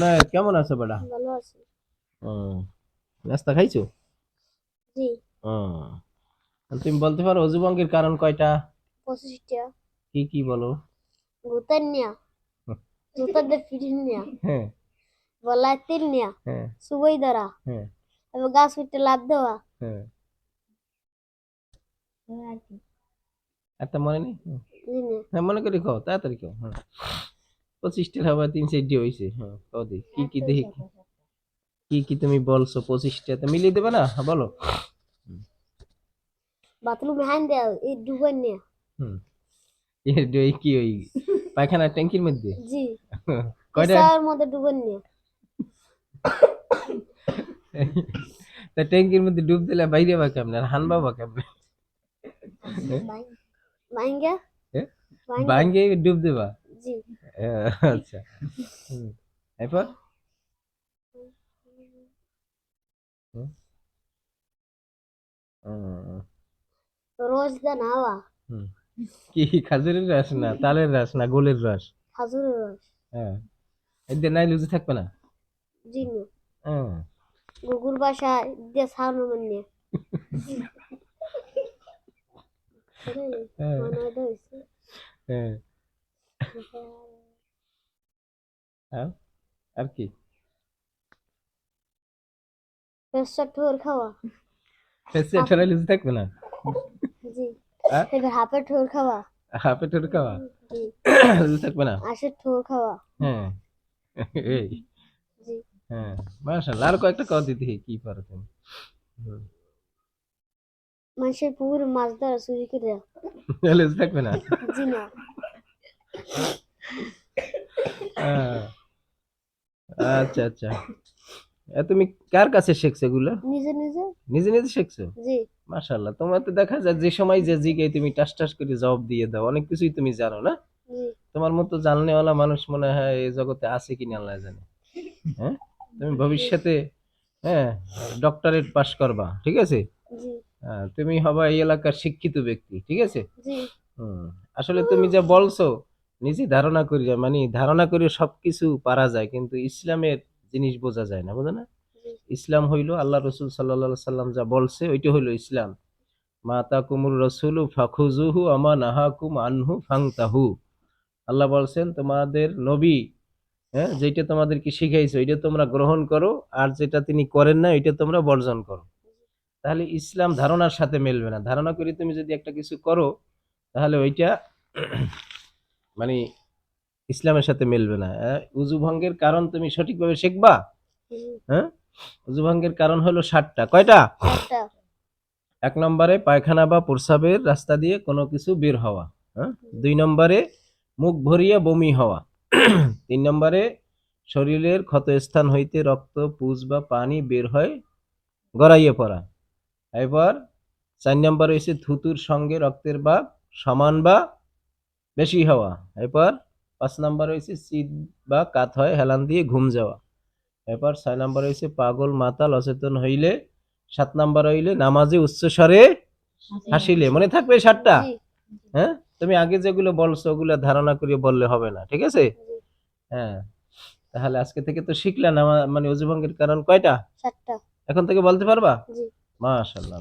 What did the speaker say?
না, কেমন আছো বেটা? ভালো আছি। হুম। নাস্তা খাইছো? জি। হুম। তুমি বলতে পারো অজু ভঙ্গের কারণ কয়টা? 25টা। কি কি বলো? গুতার নিয়া, জুতাদের ফিরিন নিয়া, হ্যাঁ। গলায় তিল নিয়া, হ্যাঁ। সুবই ধরা, হ্যাঁ। এবং গাছ উঠতে লাভ দেওয়া। হ্যাঁ। আর কি? একটা মনে নেই? জি না। হ্যাঁ, মনে করে খাও, তাড়াতাড়ি খাও। হ্যাঁ। 25টা খাবার 3-4 হয়েছে। হ্যাঁ, কও দেখি কি কি দেখি কি কি তুমি বলছো 25টা তো মিলিয়ে দেবে না? হ্যাঁ, বলো। বাথরুমে হান দেয়া, এই ডুবেন নিয়া। হুম। এই কি ওই পায়খানার ট্যাঙ্কির মধ্যে? জি। কয়টা? পেশার মধ্যে ডুবেন নিয়া। তা ট্যাঙ্কির মধ্যে ডুব দিলে বাইরে বা কেমনে আর হানবা বা কেমনে? মাইঙ্গা, হ্যাঁ? মাইঙ্গা। ভাঙ্গে ডুব দিবা? জি। আচ্ছা। হুম। এরপর? হুম। হুম। রোজ দা নাওয়া। হুম। কি খাজুরের রস না তালের রস না গোলের রস? খাজুরের রস। হ্যাঁ। এদের নাই লুজে থাকবে না? জি না। হ্যাঁ। গুগুর বাসা দিয়ে ছাড়ানো মানে। হ্যাঁ। মনে হয় হয়েছে। হ্যাঁ। আর আর কি? পেশা ঠোর খাওয়া। ফেসে হাফ। ঠেলা লুজে থাকবে না? জি। হ্যাঁ? এবার হাফে ঠোর খাওয়া। হাফে ঠোঁট খাওয়া? জি। লুজে থাকবে না? আশের ঠোর খাওয়া। হ্যাঁ। এই। জি। হ্যাঁ। মাশাআল্লাহ। আর কয়েকটা কও দিদি কি পারো তুমি? হুম। মানুষের পুকুরে মাছ ধরা চুরি করে। লুজে থাকবে না? জি না। আহ, আচ্ছা আচ্ছা। তুমি কার কাছে শিখছো এগুলো? নিজে নিজে। নিজে নিজে শিখছো? জি। মাশাআল্লাহ, তোমার তো দেখা যায় যে সময় যে জিগাই তুমি টাস টাস করে জবাব দিয়ে দাও, অনেক কিছুই তুমি জানো না? জি। তোমার মতো জাননেওয়ালা মানুষ মনে হয় এই জগতে আছে কিনা আল্লাহ জানে। হ্যাঁ। তুমি জি। ভবিষ্যতে, হ্যাঁ, ডক্টরেট পাশ করবা, ঠিক আছে? জি। তুমি হবা এই এলাকার শিক্ষিত ব্যক্তি, ঠিক আছে? জি। হুম। আসলে তুমি যা বলছো নিজে ধারণা করি যায়, মানে ধারণা করে সবকিছু পারা যায় কিন্তু ইসলামের জিনিস বোঝা যায় না, বোঝা না? জি। ইসলাম হইলো আল্লাহ রসুল সাল্লাল্লাহু সাল্লাম যা বলছে ওইটা হইলো ইসলাম। মা তাকুমুর রসুলু ফাখুজুহু আমা নাহাকুম আনহু ফাংতাহু। আল্লাহ বলছেন তোমাদের নবী, হ্যাঁ, যেটা তোমাদেরকে শিখাইছে ওইটা তোমরা গ্রহণ করো, আর যেটা তিনি করেন না ওইটা তোমরা বর্জন করো। তাহলে ইসলাম ধারণার সাথে মেলবে না, ধারণা করি তুমি যদি একটা কিছু করো তাহলে ওইটা মানে ইসলামের সাথে মেলবে না। উজু ভঙ্গের কারণ তুমি সঠিকভাবে শিখবা। জি। হ্যাঁ। উজু ভঙ্গের কারণ হলো 7টা। কয়টা? চারটা। 1 নম্বরে পায়খানা বা প্রস্রাবের রাস্তা দিয়ে কোনো কিছু বের হওয়া। হ্যাঁ। 2 নম্বরে মুখ ভরিয়া বমি হওয়া। 3 নম্বরে শরীরের ক্ষতস্থান হইতে রক্ত পুজ বা পানি বের হয় গড়াইয়ে পড়া। এবার 4 নম্বরে হচ্ছে থুতুর সঙ্গে রক্তের ভাগ সমান বা বেশি হওয়া। এরপর 5 নম্বরে হচ্ছে শীত বা কাত হয় হেলান দিয়ে ঘুম যাওয়া। এরপর 6 নম্বরে হচ্ছে পাগল মাতাল অচেতন হইলে। 7 নম্বর হইলে নামাজে উচ্চস্বরে হাসিলে। মনে থাকবে 7টা? জি। হ্যাঁ। তুমি আগে যেগুলো বলছো ওগুলো ধারণা করে বললে হবে না, ঠিক আছে? জি। হ্যাঁ। তাহলে আজকে থেকে তো শিখলা না, মানে অজু ভঙ্গের কারণ কয়টা? চারটা। এখন থেকে বলতে পারবা? জি। মাশাআল্লাহ।